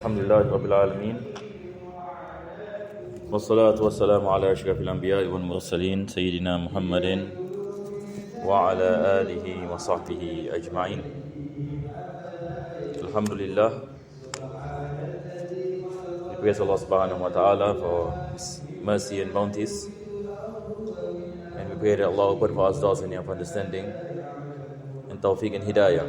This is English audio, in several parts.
الحمد لله رب العالمين والصلاة والسلام على أشرف الأنبياء والمرسلين سيدنا محمد وعلى آله وصحبه أجمعين. Alhamdulillah, we praise Allah subhanahu wa ta'ala for His mercy and bounties, and we pray that Allah open for us doors of understanding and tawfiq and hidayah.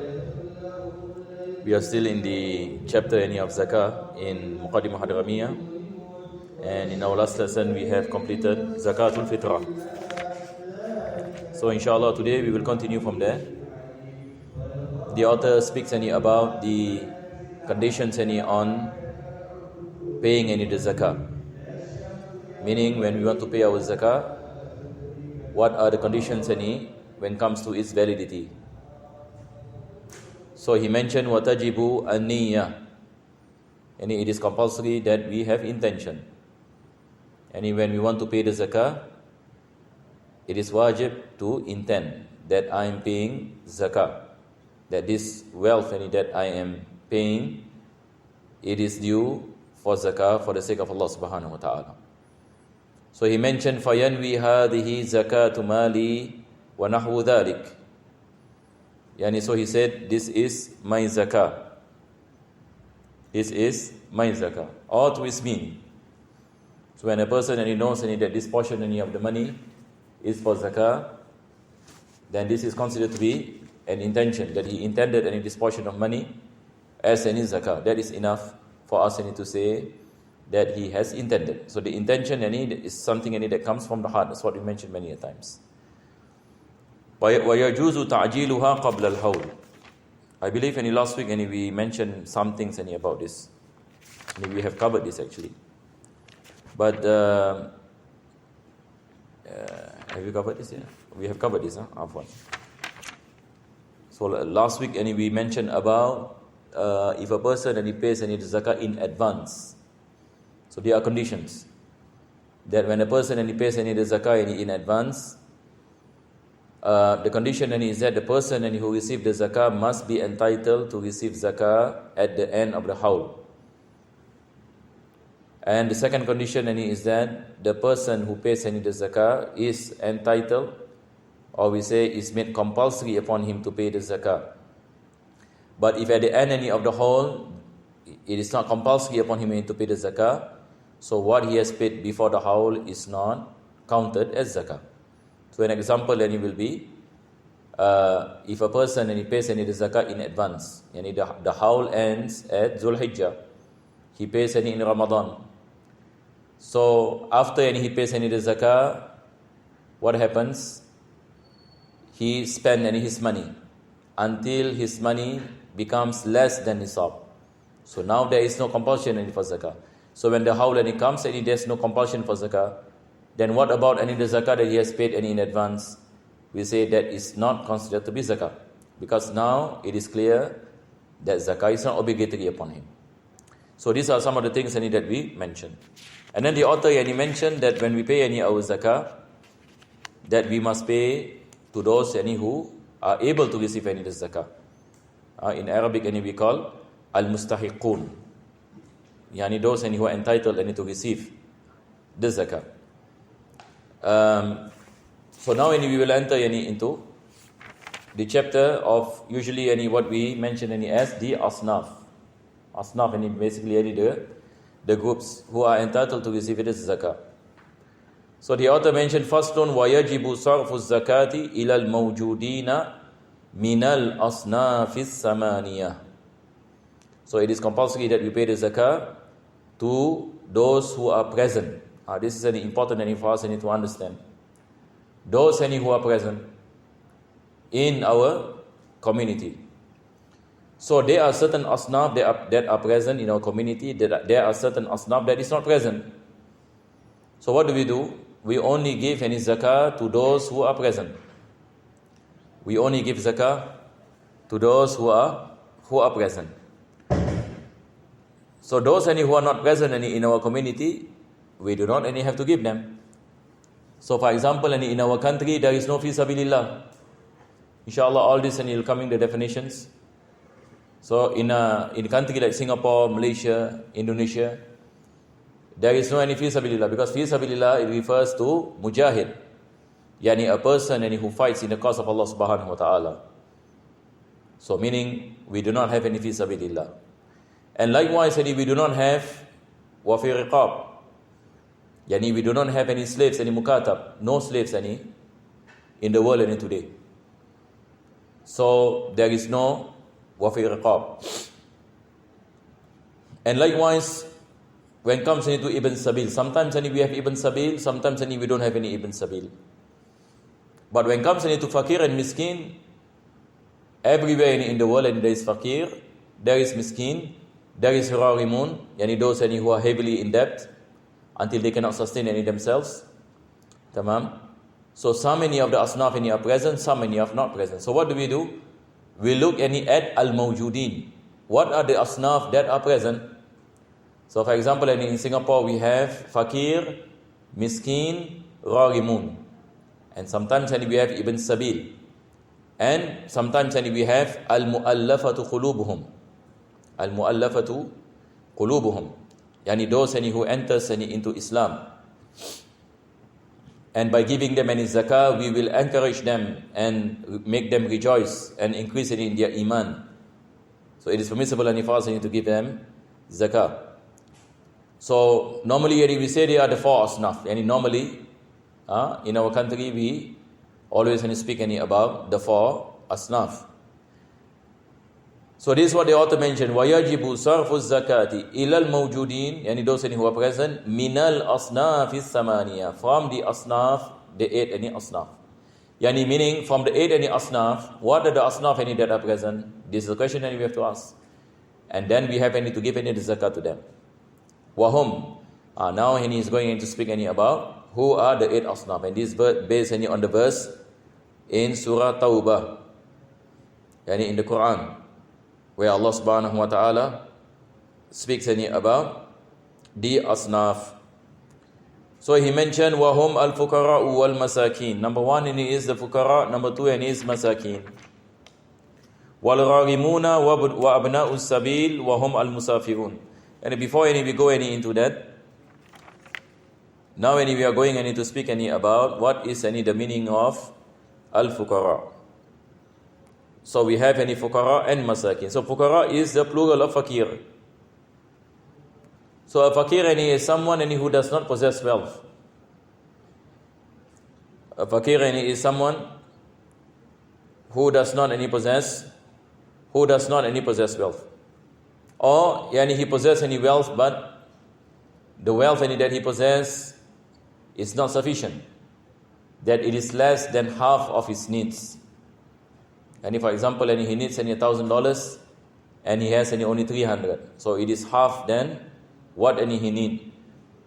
We are still in the chapter of Zakat in Muqaddimah Hadramiyah, and in our last lesson we have completed Zakatul Fitrah. So inshallah today we will continue from there. The author speaks about the conditions on paying the Zakat. Meaning, when we want to pay our Zakat, what are the conditions when it comes to its validity. So he mentioned watajibu an-niyyah, and it is compulsory that we have intention. And when we want to pay the zakah, it is wajib to intend that I am paying zakah, that this wealth that I am paying, it is due for zakah for the sake of Allah subhanahu wa ta'ala. So he mentioned fayanwi hadhihi zakatu mali wa nahwu dhalik. So he said, this is my zakah. This is my zakah. Or to his meaning. So when a person knows that this portion of the money is for zakah, then this is considered to be an intention, that he intended this portion of money as zakah. That is enough for us to say that he has intended. So the intention is something that comes from the heart. That's what we mentioned many times. وَيَجُوزُ تَعْجِيلُهَا قَبْلَ الْحَوْلِ. I believe last week we mentioned some things about this. We have covered this actually. But have you covered this? Yeah? We have covered this. Afwan. So last week we mentioned about if a person pays the zakah in advance. So there are conditions. That when a person pays the zakah in advance, the condition is that the person who received the zakah must be entitled to receive zakah at the end of the haul. And the second condition is that the person who pays the zakah is entitled, or we say is made compulsory upon him to pay the zakah. But if at the end of the haul, it is not compulsory upon him to pay the zakah, so what he has paid before the haul is not counted as zakah. So an example will be, if a person pays the zakah in advance, the haul ends at Dhul Hijjah, he pays in Ramadan. So after he pays the zakah, what happens? He spends his money until his money becomes less than nisab. So now there is no compulsion for zakah. So when the haul comes there is no compulsion for zakah, then what about the zakah that he has paid in advance? We say that is not considered to be zakah, because now it is clear that zakah is not obligatory upon him. So these are some of the things that we mentioned. And then the author mentioned that when we pay our zakah, that we must pay to those who are able to receive the zakah. In Arabic we call al-mustahiqun, those who are entitled to receive the zakah. So now we will enter into the chapter of usually what we mention as the asnaf. Asnaf basically the groups who are entitled to receive this zakah. So the author mentioned first one, وَيَجِبُ صَرْفُ الزَّكَاةِ إِلَى الْمَوْجُودِينَ مِنَ الْأَصْنَافِ الثَّمَانِيَةِ. So it is compulsory that we pay the zakah to those who are present. This is important for us to understand. Those who are present in our community. So there are certain asnaf that are present in our community. There are certain asnaf that is not present. So what do? We only give any zakah to those who are present. We only give zakah to those who are present. So those who are not present in our community, we do not have to give them. So for example, in our country, there is no fi sabilillah. Inshallah, all this will come in the definitions. So in a country like Singapore, Malaysia, Indonesia, there is no any fi sabilillah, because fi sabilillah, it refers to mujahid, yani a person who fights in the cause of Allah subhanahu wa ta'ala. So meaning we do not have any fi sabilillah. And likewise, we do not have wa fi riqab, yani we do not have any slaves, any mukatab, no slaves any in the world any today. So there is no wa fi riqab. And likewise, when it comes into Ibn Sabil, sometimes we have Ibn Sabil, sometimes we don't have any Ibn Sabil. But when it comes into Fakir and Miskin, everywhere in the world there is Fakir, there is Miskin, there is Rarimun, yani those who are heavily in debt until they cannot sustain any themselves. Tamam. So some many of the Asnaf are present, some many are not present. So what do? We look at Al-Mawjudin. What are the Asnaf that are present? So for example, in Singapore we have Fakir, Miskin, Rarimun. And sometimes we have Ibn Sabil. And sometimes we have Al-Mu'allafatu Qulubuhum. Al-Mu'allafatu Qulubuhum. Yani those who enters into Islam. And by giving them any zakah, we will encourage them and make them rejoice and increase in their iman. So it is permissible for us to give them zakah. So normally we say they are the four asnaf. And normally in our country we always speak about the four asnaf. So this is what the author mentioned. وَيَجِبُ صَرْفُ الزَّكَاةِ إِلَى الْمَوْجُودِينَ, yani those who are present, مِنَ الْأَصْنَافِ الثَّمَانِيَةِ, from the asnaf, the 8 asnaf. Yani meaning from the 8 asnaf, what are the asnaf that are present? This is the question that we have to ask. And then we have to give the zakat to them. Wahum. Now he is going to speak about who are the 8 asnaf. And this is based on the verse in Surah Tawbah, yani in the Quran, where Allah subhanahu wa ta'ala speaks about the asnaf. So he mentioned wahum al-fuqara wal masakin. Number 1 is the fuqara, number 2 is masakin. Wal gharimuna wa abna'u sabil wahum al-musafirun. And before we go into that, now we are going to speak about what is the meaning of al-fuqara. So we have fuqara and masakin. So fuqara is the plural of fakir. So a fakir is someone who does not possess wealth. A fakir is someone who does not possess wealth. Or he possesses any wealth, but the wealth that he possesses is not sufficient, that it is less than half of his needs. And if, for example, he needs $1,000 and he has only 300, so it is half than what he needs.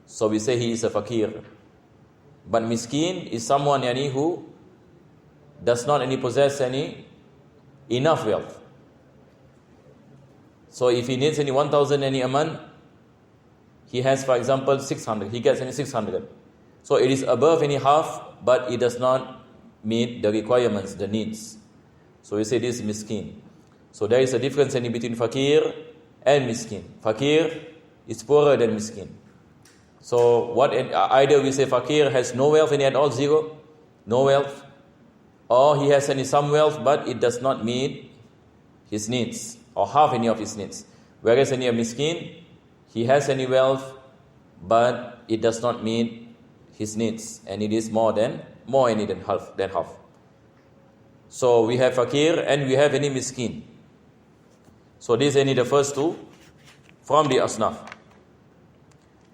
So we say he is a fakir. But miskin is someone who does not possess enough wealth. So if he needs 1,000 a month, he has, for example, 600. He gets 600. So it is above half, but it does not meet the requirements, the needs. So we say this is miskin. So there is a difference between fakir and miskin. Fakir is poorer than miskin. So either we say fakir has no wealth at all, zero, no wealth, or he has some wealth but it does not meet his needs or half of his needs. Whereas a miskin, he has wealth but it does not meet his needs, and it is more than half. So we have fakir and we have miskin. So these are the first two from the asnaf.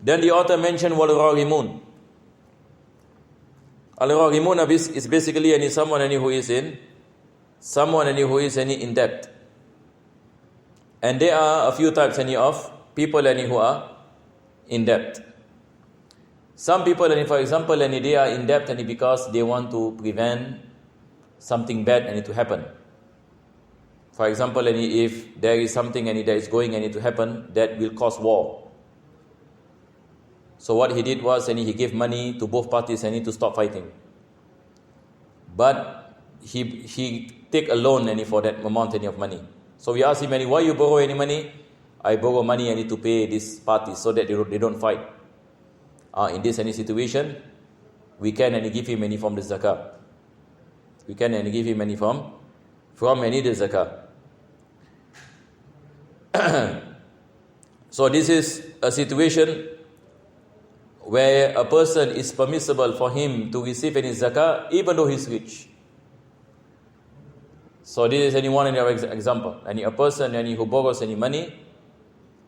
Then the author mentioned wal gharimun. Al gharimun is basically someone who is in debt. And there are a few types of people who are in debt. Some people, for example, they are in debt because they want to prevent something bad to happen. For example, if there is something that is going to happen that will cause war. So what he did was he gave money to both parties to stop fighting. But he take a loan for that amount of money. So we ask him, why you borrow any money? I borrow money, I need to pay this party so that they don't fight. In this any situation, we can give him any from the zakah. We can give him any from any the zakah. So this is a situation where a person is permissible for him to receive any zakah even though he's rich. So this is one example. A person who borrows any money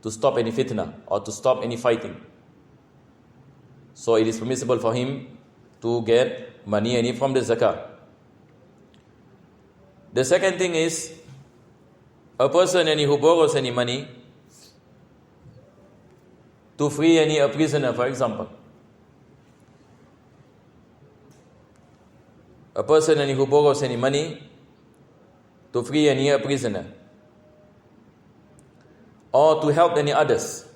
to stop any fitna or to stop any fighting. So it is permissible for him to get money from the zakah. The second thing is, a person who borrows any money to free a prisoner, for example. A person who borrows any money to free a prisoner, or to help any others.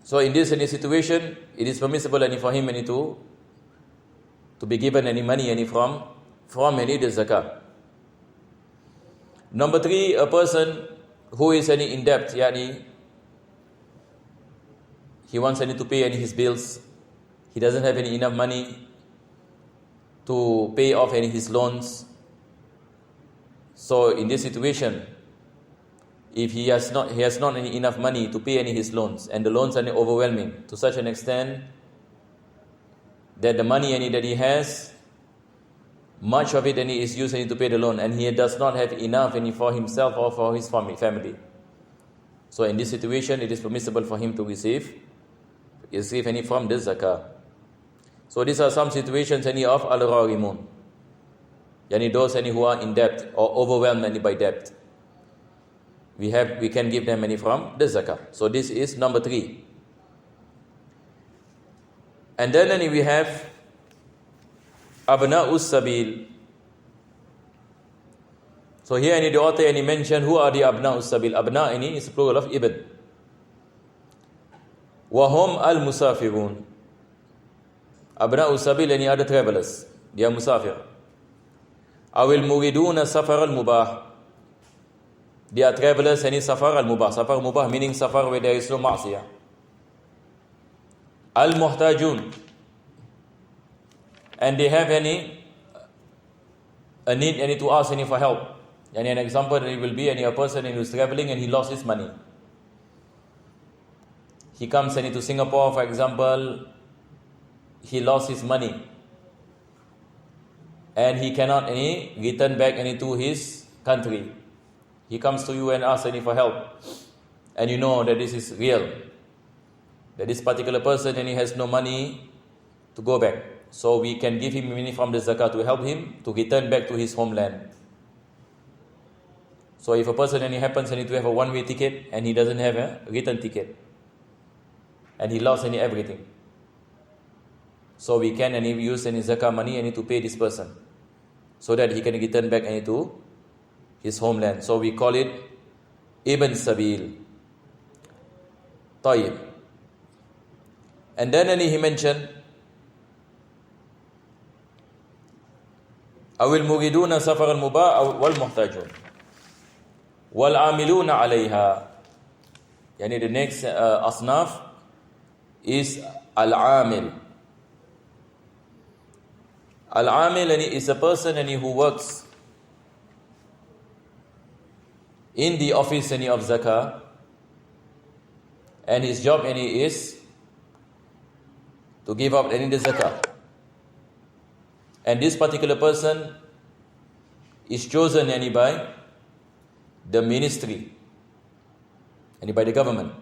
So in this situation, it is permissible for him to be given any money from the zakah. Number 3, a person who is in debt, he wants to pay his bills. He doesn't have enough money to pay off his loans. So in this situation, if he has not enough money to pay his loans, and the loans are overwhelming to such an extent that the money that he has, much of it is used to pay the loan, and he does not have enough for himself or for his family. So in this situation, it is permissible for him to receive any from the zakah. So these are some situations of al-gharimun, those who are in debt or overwhelmed by debt. We can give them from the zakah. So this is number 3. And then we have Abna'us Sabil. So here the author mention who are the Abna'us Sabil. Abna is plural of ibn. Wahum al-musafirun. Abna'us Sabil are the travelers. They are musafir. Awil muriduna safar al-mubah. They are travelers safar al-mubah. Safar al-mubah meaning safar where there is no ma'siyah. Al-muhtajun. And they have a need to ask for help. An example will be a person who is traveling and he lost his money. He comes to Singapore, for example, he lost his money. And he cannot return back to his country. He comes to you and asks for help. And you know that this is real. That this particular person he has no money to go back. So we can give him money from the zakah to help him to return back to his homeland. So if a person happens to have a one-way ticket and he doesn't have a return ticket, and he lost everything, so we can use zakah money to pay this person, so that he can return back to his homeland. So we call it Ibn Sabil. Tayyib. And then he mentioned Awil muriduna safar al-mubah wal muhtajun wal amiluna alayha. The next asnaf is al-amil. Al-amil is a person who works in the office of zakah, and his job is to give up the zakah. And this particular person is chosen by the ministry and by the government.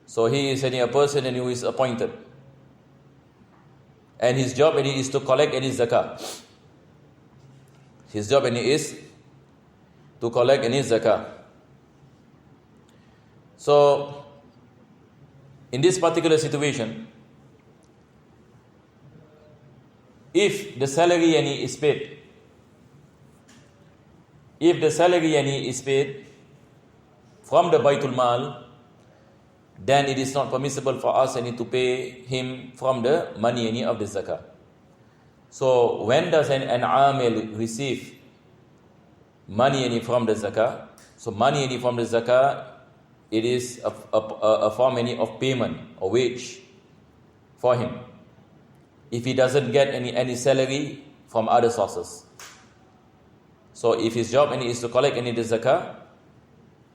So he is a person who is appointed, and his job is to collect zakah. His job is to collect zakah. So in this particular situation, if the salary is paid, from the Baitul Mal, then it is not permissible for us to pay him from the money of the zakah. So when does an amil receive money from the zakah. So money from the zakah, it is a form of payment or wage for him. If he doesn't get any salary from other sources. So if his job is to collect the zakah,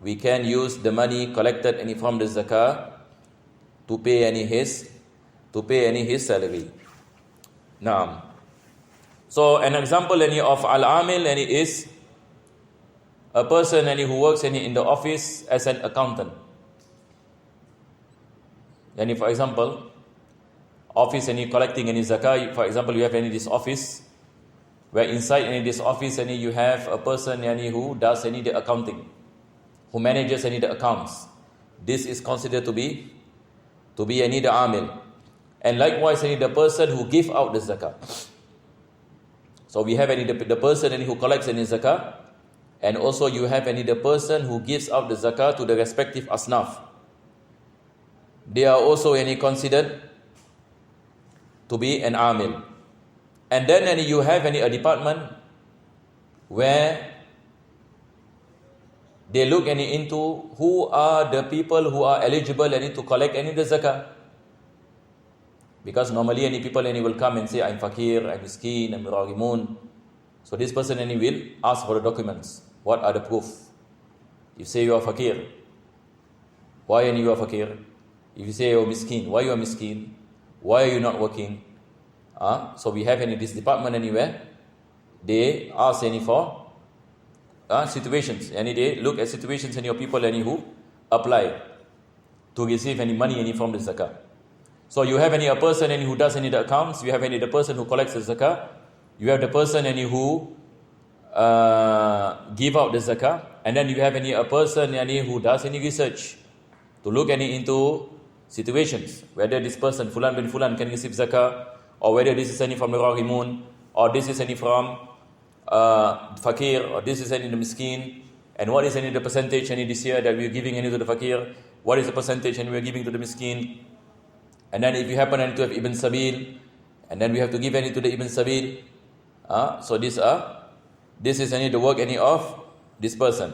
we can use the money collected from the zakah to pay his salary. Naam. So an example of al-amil is a person who works in the office as an accountant. For example, office collecting zakah. For example, you have this office, where inside this office you have a person who does the accounting, who manages the accounts. This is considered to be the amil. And likewise the person who gives out the zakah. So we have the person who collects zakah, and also you have the person who gives out the zakah to the respective asnaf. They are also considered to be an amil. And then you have a department where they look into who are the people who are eligible to collect the zakah. Because normally people will come and say, I'm fakir, I'm miskin, I'm ragimun. So this person will ask for the documents. What are the proof? You say you are fakir, why you are fakir? If you say you are miskin, why you are miskin? Why are you not working? So we have this department anywhere. They ask for situations. They look at situations and your people who apply to receive any money from the zakah. So you have a person who does the accounts. You have the person who collects the zakah. You have the person who give out the zakah. And then you have a person who does any research to look into situations, whether this person Fulan bin Fulan can receive zakah, or whether this is any from the Rahimun, or this is any from Fakir, or this is any the Miskin, and what is any the percentage this year that we are giving to the Fakir, what is the percentage we are giving to the Miskin, and then if you happen to have Ibn Sabil, and then we have to give any to the Ibn Sabil. So this is any the work of this person.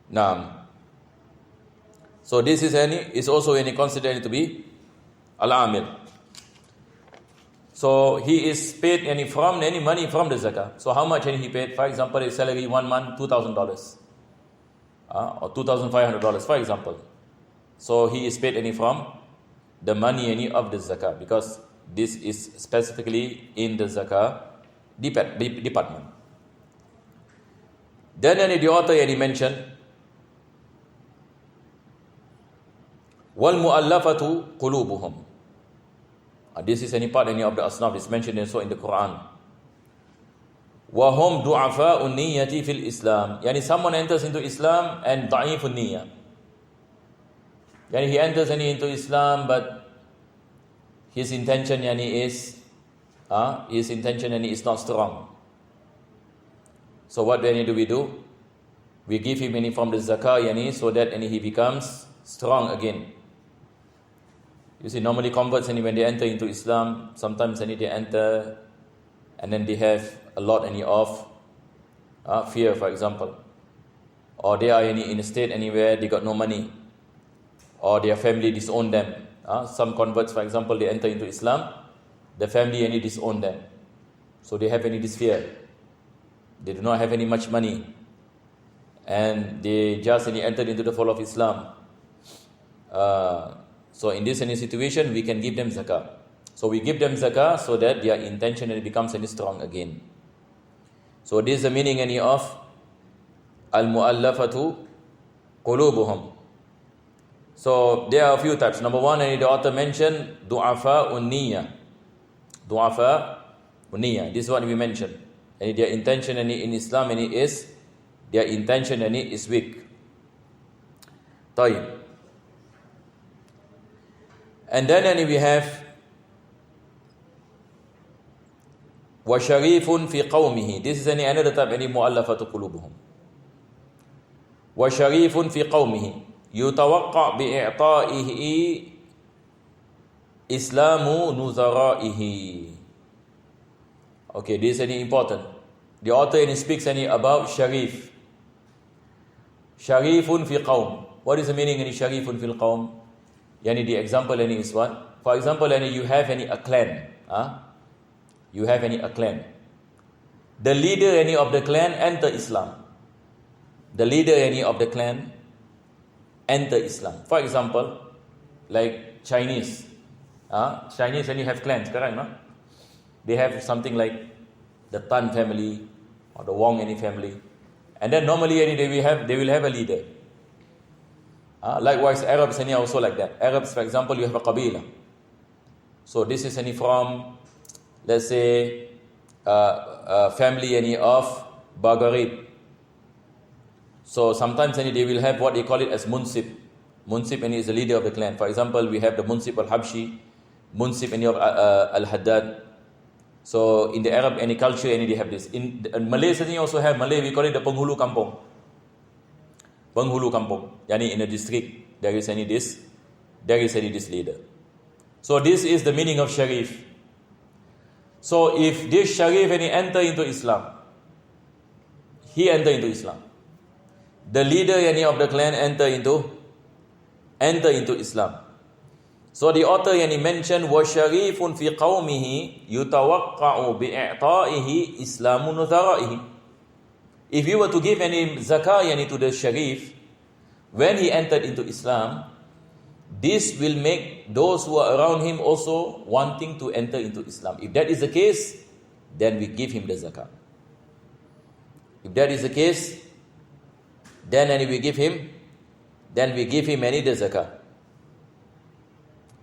Now, so this is also considered to be al-amil. So he is paid from any money from the zakah. So how much he paid? For example, his salary 1 month $2,000 or $2,500, for example. So he is paid from the money of the zakah, because this is specifically in the zakah department. Then the author mentioned, wal mu'allafatu qulubuhum. This is any part of the asnaf is mentioned also in the Quran. Wa hum du'afa'un niyyati fil Islam. Someone enters into Islam and da'ifun niyyah. He enters into Islam, but his intention is not strong. So what do we do? We give him from the zakah so that he becomes strong again. You see, normally converts when they enter into Islam, sometimes they enter and then they have a lot of fear, for example, or they are in a state anywhere they got no money, or their family disown them. Some converts, for example, they enter into Islam, the family disown them, so they have this fear. They do not have much money, and they just entered into the fold of Islam. So in this situation, we can give them zakah. So we give them zakah so that their intention becomes strong again. So this is the meaning of al-mu'allafatu qulubuhum. So there are a few types. Number one, the author mentioned du'afa'un niyyah. Du'afa'un niyyah. This is what we mentioned. And their intention in Islam is their intention is weak. Tayyib. And then we have wa sharifun fi qawmihi. This is another type mu'allafatu qulubuhum. Wa sharifun fi qawmihi yutawaqqa bi'i'ta'ihi islamu nuzara'ihi. Okay, this is important. The author speaks about Sharif. Sharifun fi qawm. What is the meaning in Sharifun fil qawm? The example is what? For example, you have a clan. You have a clan. The leader of the clan enter Islam. The leader of the clan enter Islam. For example, like Chinese. Chinese have clans, correct? No? They have something like the Tan family or the Wong family. And then normally they will have a leader. Likewise, Arabs also like that. Arabs, for example, you have a qabila. So this is from, let's say, family of Bagharib. So sometimes they will have what they call it as Munsib. Munsib is the leader of the clan. For example, we have the Munsib al-Habshi, Munsib of al-Haddad. So in the Arab culture, they have this. In Malaysia, they also have Malay. We call it the Penghulu Kampung. Penghulu Kampung. In a district, there is this leader. So this is the meaning of Sharif. So if this Sharif enter into Islam, he enter into Islam. The leader of the clan enter into Islam. So the author mentioned وَشَرِيفٌ فِي قَوْمِهِ يُتَوَقَّعُ بِإِعْطَائِهِ إِسْلَامُ نُذَرَائِهِ. If you were to give zakah to the Sharif, when he entered into Islam, this will make those who are around him also wanting to enter into Islam. If that is the case, then we give him the zakah. If that is the case, then we give him the zakah.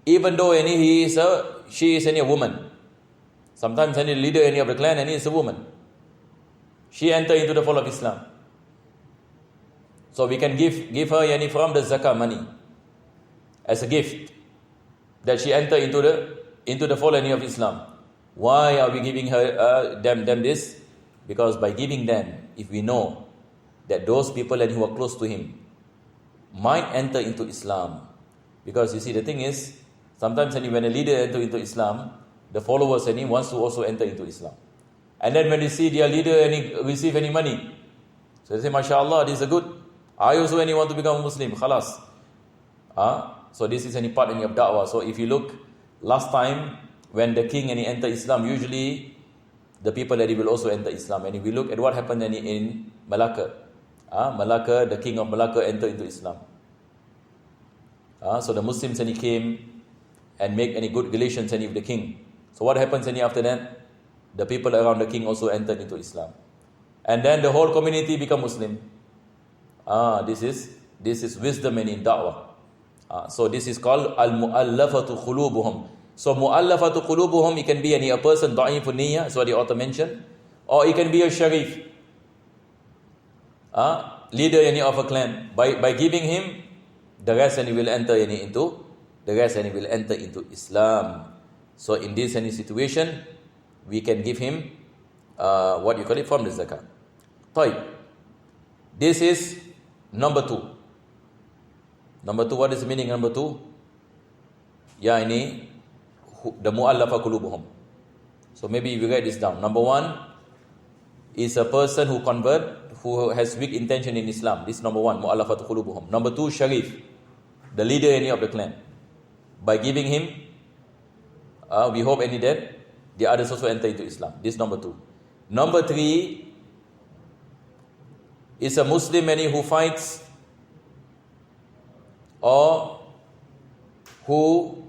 Even though she is a woman. Sometimes any leader of the clan is a woman. She enter into the fold of Islam. So we can give her from the zakah money as a gift that she enter into the fold of Islam. Why are we giving her them this? Because by giving them, if we know that those people who are close to him might enter into Islam. Because you see, the thing is, sometimes when a leader enter into Islam, the followers wants to also enter into Islam. And then when they see their leader receive any money, so they say, MashaAllah, this is good. I also want to become a Muslim. Khalas. So this is part of da'wah. So if you look, last time when the king entered Islam, usually the people will also enter Islam. And if we look at what happened in Malacca, Malacca, the king of Malacca entered into Islam. So the Muslims came and make good relations with the king. So what happens after that? The people around the king also entered into Islam. And then the whole community become Muslim. This is wisdom in da'wah. So this is called al-mu'allafatu khulubuhum. So mu'allafatu khulubuhum, it can be a person da'ifun niyyah, so the author mentioned, or it can be a sharif, leader of a clan. By giving him, the rest will enter into Islam. So in this situation, we can give him from the zakah. طيب. This is number 2. Number 2, what is the meaning number 2? The mu'allafa qulubuhum. So maybe we write this down. Number 1 is a person who has weak intention in Islam. This is number 1, mu'allafatu qulubuhum. Number 2, Sharif, the leader of the clan. By giving him, we hope that the others also enter into Islam. This is number 2. Number 3 is a Muslim who fights or who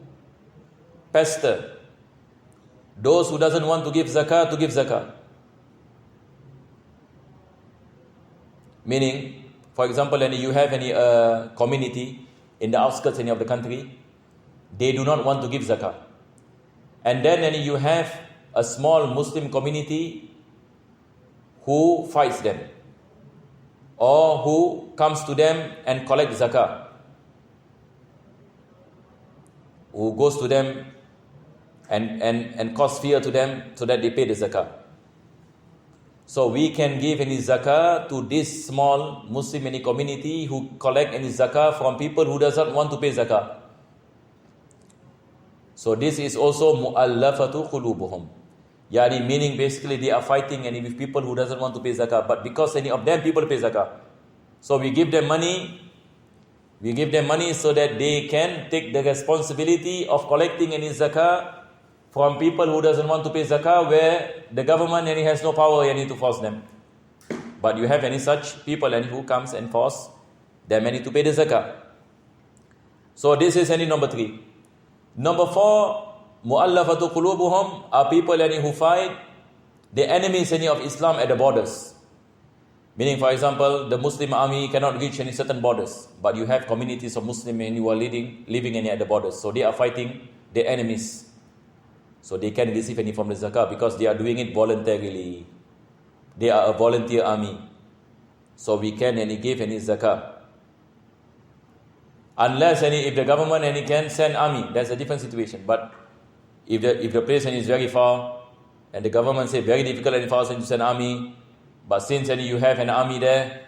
pester those who doesn't want to give zakah to give zakah. Meaning, for example, you have any community in the outskirts of the country, they do not want to give zakah. And then you have a small Muslim community who fights them or who comes to them and collects zakah, who goes to them and cause fear to them so that they pay the zakah. So we can give any zakah to this small Muslim community who collect any zakah from people who does not want to pay zakah. So this is also mu'allafatu qulubuhum. Yani meaning basically they are fighting and with people who doesn't want to pay zakah, but because any of them people pay zakah. So we give them money so that they can take the responsibility of collecting any zakah from people who doesn't want to pay zakah, where the government any has no power any to force them. But you have any such people any who comes and force them any to pay the zakah. So this is any number 3. Number 4, mu'allafatu qulubuhum are people any who fight the enemies any of Islam at the borders. Meaning, for example, the Muslim army cannot reach any certain borders, but you have communities of Muslim and who are living any at the borders. So they are fighting the enemies. So they can receive any from the zakah because they are doing it voluntarily. They are a volunteer army. So we can any give any zakah. Unless if the government can send army, that's a different situation. But if the place is very far, and the government say very difficult and far to send army, but since you have an army there,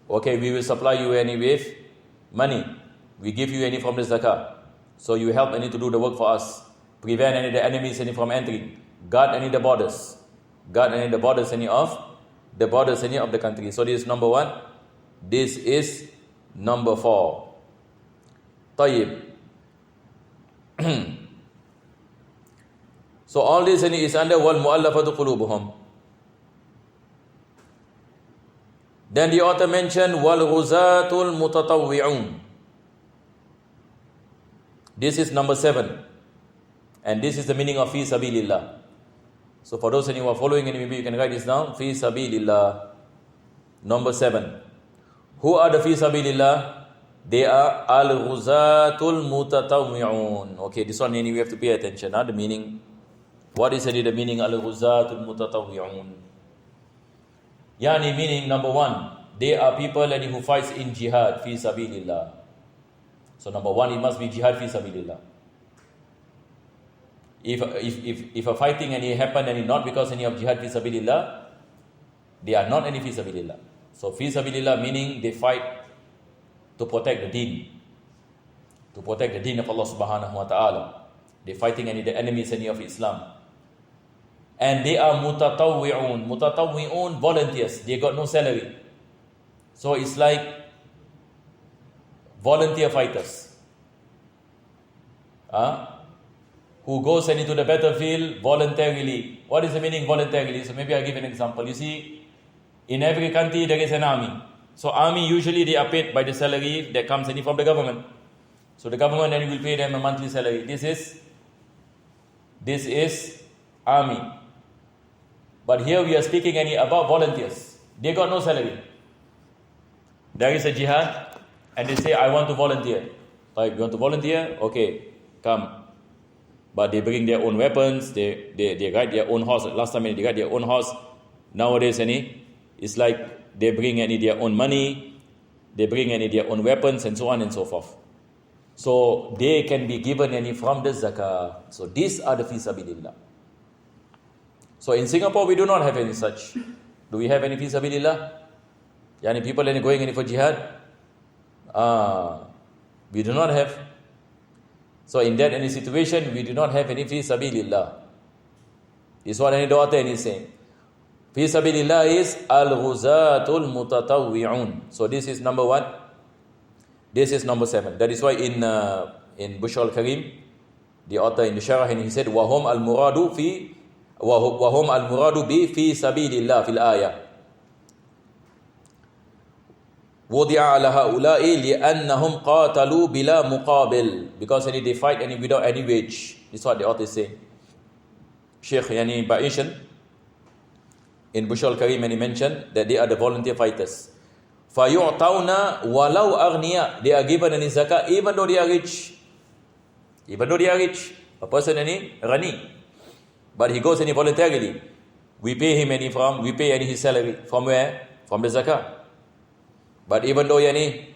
okay, we will supply you with money. We give you any from the zakah. So you help to do the work for us. Prevent the enemies from entering. Guard the borders. Guard the borders of the country. So this is number 1. This is number 4. Tayyib. So all this is under wal mu'allafatu qulubuhum. Then the author mentioned wal ghuzatul mutatawwi'un. This is number 7. And this is the meaning of fi sabilillah. So for those who are following, maybe you can write this down. Fi sabilillah. Number 7. Who are the fi sabilillah? They are al-ghuzatul mutatawwi'un. Okay, this one we have to pay attention. The meaning. What is the meaning al-ghuzatul mutatawwi'un? Yani meaning number 1, they are people who fights in jihad fi sabilillah. So number 1, it must be jihad fi sabilillah. If a fighting happen not because of jihad fi sabilillah, they are not any fi sabilillah. So fi sabilillah meaning they fight to protect the deen. To protect the deen of Allah subhanahu wa ta'ala. They fighting the enemies of Islam. And they are mutatawwi'un. Mutatawwi'un, volunteers. They got no salary. So it's like volunteer fighters. Who goes into the battlefield voluntarily. What is the meaning voluntarily? So maybe I'll give an example. You see, in every country there is an army. So army usually they are paid by the salary that comes from the government. So the government then will pay them a monthly salary. This is army. But here we are speaking about volunteers. They got no salary. There is a jihad and they say, I want to volunteer. Like, you want to volunteer? Okay, come. But they bring their own weapons, they ride their own horse. Last time they ride their own horse. Nowadays it's like they bring their own money, they bring their own weapons and so on and so forth. So they can be given from the zakah. So these are the fi sabilillah. So in Singapore we do not have any such. Do we have any fi sabilillah? Yani people going for jihad? We do not have. So in that situation we do not have any fi sabilillah. This is what the author is saying. Fi sabilillah is al-ghuzatul mutatawwi'un. So this is number 1. This is number 7. That is why in Bushra al-Karim, the author in the Sharah, he said, وَهُمْ الْمُرَادُ بِي فِي سَبِيلِ اللَّهِ فِي الْآيَةِ وُضِعَ عَلَى هَؤُلَاءِ لِأَنَّهُمْ قَاتَلُوا بِلَا مُقَابِلٍ. Because they fight without any wage. This is what the author is saying. Sheikh Ba'ishan in Bushra al-Karim, he mentioned that they are the volunteer fighters. فَيُعْطَوْنَا وَلَوْ أَغْنِيَا. They are given zakah even though they are rich. Even though they are rich. A person rani. But he goes voluntarily. We pay him we pay his salary. From where? From the zakah. But even though he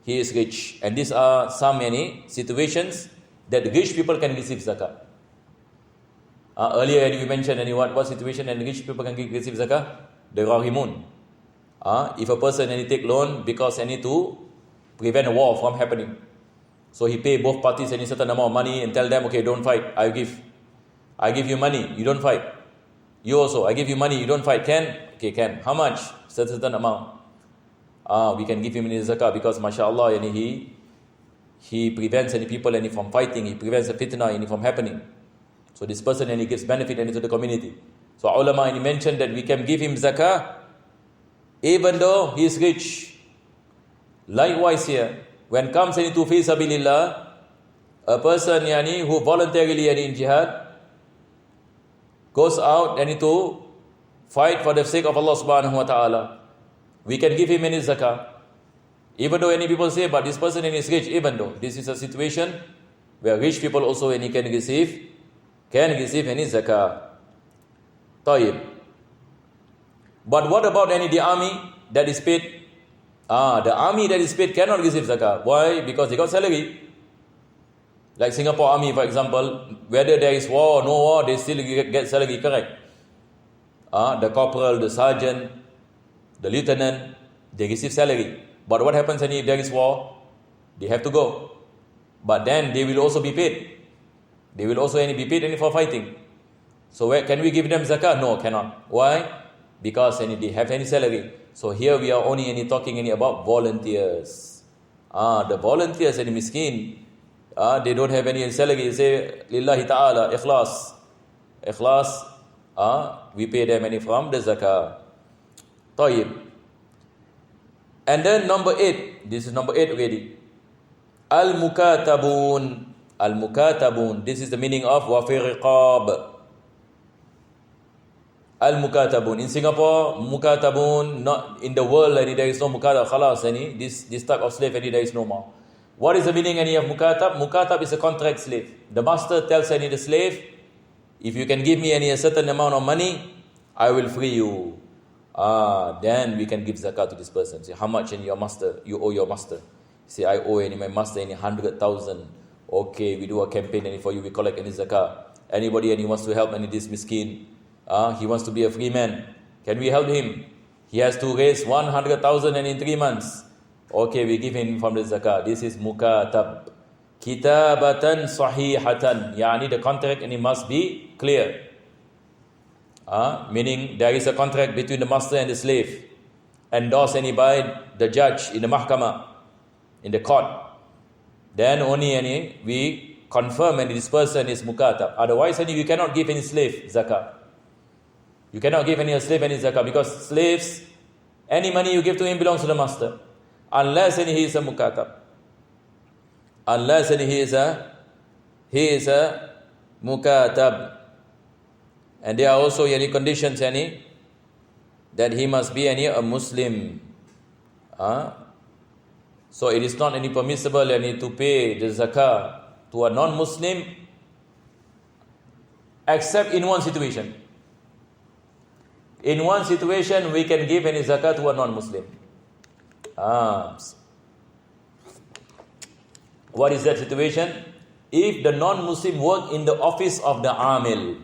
is rich. And these are some situations that rich people can receive zakah. Earlier we mentioned what situation and rich people can receive zakah? The rahimun. If a person take loan because to prevent a war from happening. So he pay both parties certain amount of money and tell them, okay, don't fight, I'll give. I give you money, you don't fight. You also, I give you money, you don't fight. Can? Okay, can. How much? Certain amount. We can give him any zakah because mashallah, he prevents any people from fighting, he prevents the fitna from happening. So this person he gives benefit to the community. So ulama mentioned that we can give him zakah even though he is rich. Likewise here, when comes into fi sabilillah, a person who voluntarily in jihad goes out to fight for the sake of Allah subhanahu wa ta'ala, we can give him any zakah. Even though any people say, but this person is rich, even though this is a situation where rich people also can receive any zakah. Tayyib. But what about the army that is paid? The army that is paid cannot receive zakah. Why? Because they got salary. Like Singapore Army, for example, whether there is war or no war, they still get salary, correct? The corporal, the sergeant, the lieutenant, they receive salary. But what happens if there is war? They have to go. But then they will also be paid. They will also be paid for fighting. So can we give them zakah? No, cannot. Why? Because they have any salary. So here we are only talking about volunteers. The volunteers and miskin, they don't have any salary. Say, lillahi ta'ala, ikhlas. Ikhlas, we pay them from the zakah. Tayyib. And then number 8. This is number 8 already. Al-mukatabun. Al-mukatabun. This is the meaning of wa fi riqab. Al-mukatabun. In Singapore, mukatabun, not in the world, there is no mukatab. Khalas, this type of slave, there is no more. What is the meaning of mukatab? Mukatab is a contract slave. The master tells the slave, if you can give me a certain amount of money, I will free you. Then we can give zakat to this person. Say, how much you owe your master? Say, I owe my master 100,000. Okay, we do a campaign for you, we collect any zakat. Anybody wants to help this miskin, he wants to be a free man. Can we help him? He has to raise 100,000 in 3 months. Okay, we give him from the zakat. This is mukatab. Kitabatan sahihatan. The contract must be clear. Meaning there is a contract between the master and the slave, endorsed by the judge in the mahkamah, in the court. Then only we confirm this person is mukatab. Otherwise you cannot give any slave zakat. You cannot give any slave any zakat, because slaves, any money you give to him belongs to the master, unless he is a mukatab. Unless he is a mukatab. And there are also any conditions that he must be a Muslim. So it is not any permissible to pay the zakah to a non-Muslim, except in one situation. In one situation we can give any zakah to a non-Muslim. What is that situation? If the non-Muslim work in the office of the amil.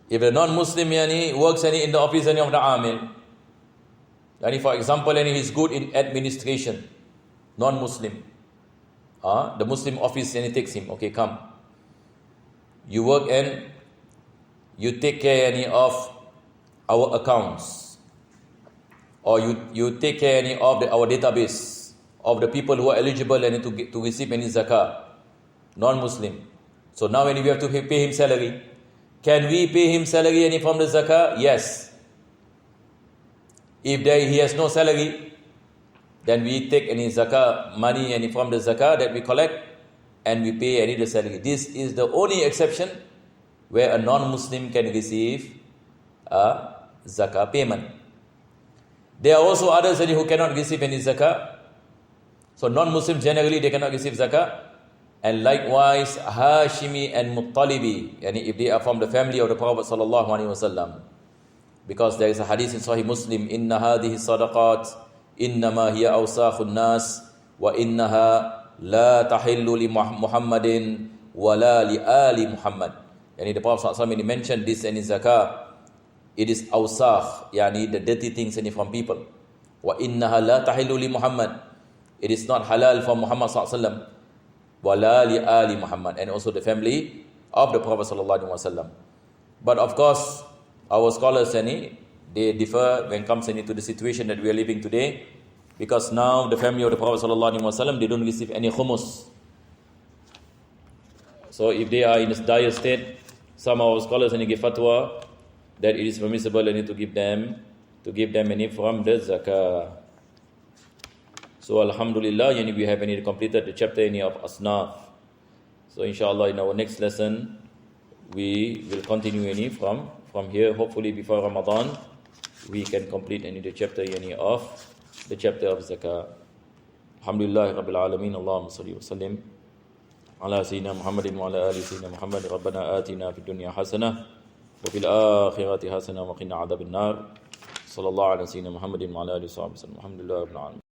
If the non-Muslim works in the office of the amil, for example, he is good in administration, non-Muslim, the Muslim office takes him, okay, come, you work and you take care of our accounts, or you take care of our database of the people who are eligible to receive any zakah, non-Muslim. So now we have to pay him salary. Can we pay him salary from the zakah? Yes. If he has no salary, then we take any zakah money from the zakah that we collect, and we pay the salary. This is the only exception where a non-Muslim can receive a zakah payment. There are also others who cannot receive any zakah. So non-Muslims generally they cannot receive zakah. And likewise Hashimi and Muttalibi, if they are from the family of the Prophet sallallahu alaihi wasallam. Because there is a hadith in Sahih Muslim, inna hadhihi sadaqat innama hiya awsakhun nas wa innaha la tahillu li Muhammadin wa la li ali Muhammad. The Prophet sallallahu alaihi wasallam mentioned this in zakah. It is awsakh, the dirty things from people. Wa innaha la tahillu li Muhammad. It is not halal for Muhammad sallallahu alaihi wasallam. wala li ali Muhammad, and also the family of the Prophet sallallahu alaihi wasallam. But of course, our scholars they differ when it comes to the situation that we are living today, because now the family of the Prophet sallallahu alaihi wasallam, they don't receive any khumus. So if they are in a dire state, some of our scholars give fatwa that it is permissible to give them from the zakah. So alhamdulillah, we have completed the chapter of Asnaf. So inshallah, in our next lesson, we will continue from here. Hopefully before Ramadan, we can complete the chapter of zakah. Alhamdulillah Rabbil Alameen. Allahumma salli wa sallim ala Sayyidina Muhammadin wa ala ali Sayyidina Muhammad. Rabbana atina fid dunya hasanah wa fil akhirati hasanah wa qina adhabin nar. Sallallahu ala Sayyidina Muhammadin wa ala alihi wa sahbihi. Alhamdulillah Rabbil Alameen.